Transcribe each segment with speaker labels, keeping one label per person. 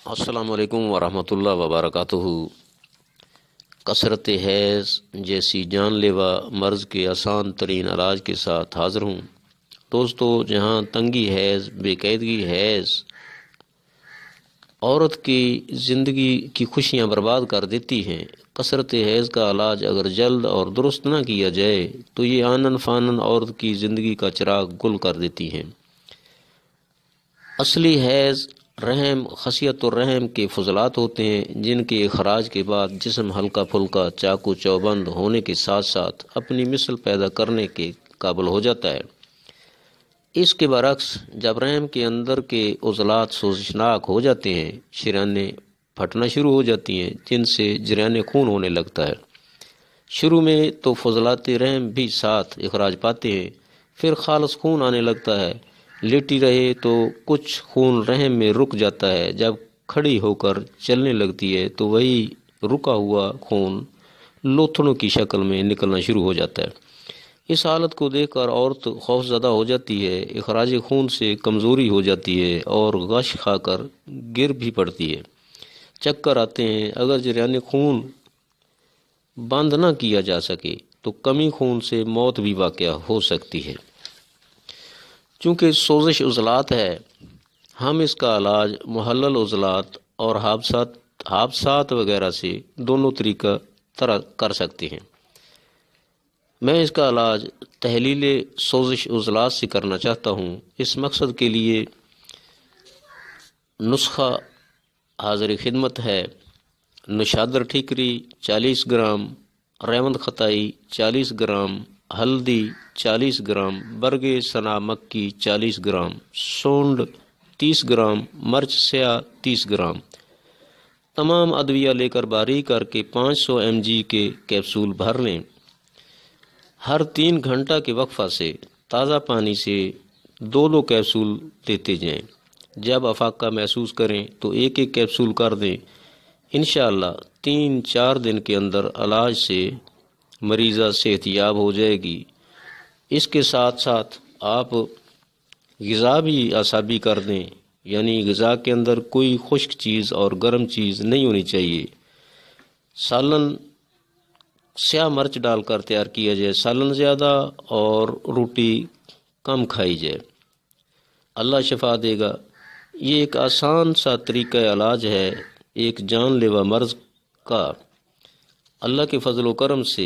Speaker 1: السلام علیکم ورحمۃ اللہ وبرکاتہ۔ کثرت حیض جیسی جان لیوا مرض کے آسان ترین علاج کے ساتھ حاضر ہوں۔ دوستو، جہاں تنگی حیض، بے قاعدگی حیض عورت کی زندگی کی خوشیاں برباد کر دیتی ہیں، کثرت حیض کا علاج اگر جلد اور درست نہ کیا جائے تو یہ آنن فانن عورت کی زندگی کا چراغ گل کر دیتی ہیں۔ اصلی حیض رحم، خصیت الرحم کے فضلات ہوتے ہیں، جن کے اخراج کے بعد جسم ہلکا پھلکا چاقو چوبند ہونے کے ساتھ ساتھ اپنی مثل پیدا کرنے کے قابل ہو جاتا ہے۔ اس کے برعکس جب رحم کے اندر کے عضلات سوزشناک ہو جاتے ہیں، شریانیں پھٹنا شروع ہو جاتی ہیں، جن سے جریان خون ہونے لگتا ہے۔ شروع میں تو فضلات رحم بھی ساتھ اخراج پاتے ہیں، پھر خالص خون آنے لگتا ہے۔ لیٹی رہے تو کچھ خون رحم میں رک جاتا ہے، جب کھڑی ہو کر چلنے لگتی ہے تو وہی رکا ہوا خون لوتھڑوں کی شکل میں نکلنا شروع ہو جاتا ہے۔ اس حالت کو دیکھ کر عورت خوف زدہ ہو جاتی ہے، اخراج خون سے کمزوری ہو جاتی ہے اور غش کھا کر گر بھی پڑتی ہے۔ چکر آتے ہیں۔ اگر جریان خون بند نہ کیا جا سکے تو کمی خون سے موت بھی واقع ہو سکتی ہے۔ چونکہ سوزش عضلات ہے، ہم اس کا علاج محلل عضلات اور حادثات وغیرہ سے دونوں طریقہ کر سکتے ہیں۔ میں اس کا علاج تحلیل سوزش عضلات سے کرنا چاہتا ہوں۔ اس مقصد کے لیے نسخہ حاضر خدمت ہے: نشادر ٹھیکری 40 گرام، ریوند خطائی 40 گرام، ہلدی 40 گرام، برگ سنا مکی 40 گرام، سونڈ 30 گرام، مرچ سیاہ 30 گرام۔ تمام ادویہ لے کر باریک کر کے 500 mg کے کیپسول بھر لیں۔ ہر 3 گھنٹہ کے وقفہ سے تازہ پانی سے 2 کیپسول دیتے جائیں۔ جب افاقہ محسوس کریں تو ایک کیپسول کر دیں۔ انشاءاللہ 3-4 دن کے اندر علاج سے مریضہ صحت یاب ہو جائے گی۔ اس کے ساتھ ساتھ آپ غذا بھی اعصابی کر دیں، یعنی غذا کے اندر کوئی خشک چیز اور گرم چیز نہیں ہونی چاہیے۔ سالن سیاہ مرچ ڈال کر تیار کیا جائے، سالن زیادہ اور روٹی کم کھائی جائے۔ اللہ شفا دے گا۔ یہ ایک آسان سا طریقہ علاج ہے ایک جان لیوا مرض کا۔ اللہ کے فضل و کرم سے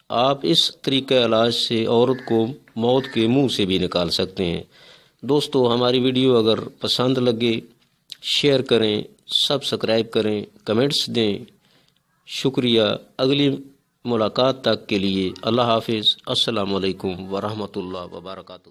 Speaker 1: آپ اس طریقہ علاج سے عورت کو موت کے منہ سے بھی نکال سکتے ہیں۔ دوستو، ہماری ویڈیو اگر پسند لگے شیئر کریں، سبسکرائب کریں، کمنٹس دیں۔ شکریہ۔ اگلی ملاقات تک کے لیے اللہ حافظ۔ السلام علیکم ورحمۃ اللہ وبرکاتہ۔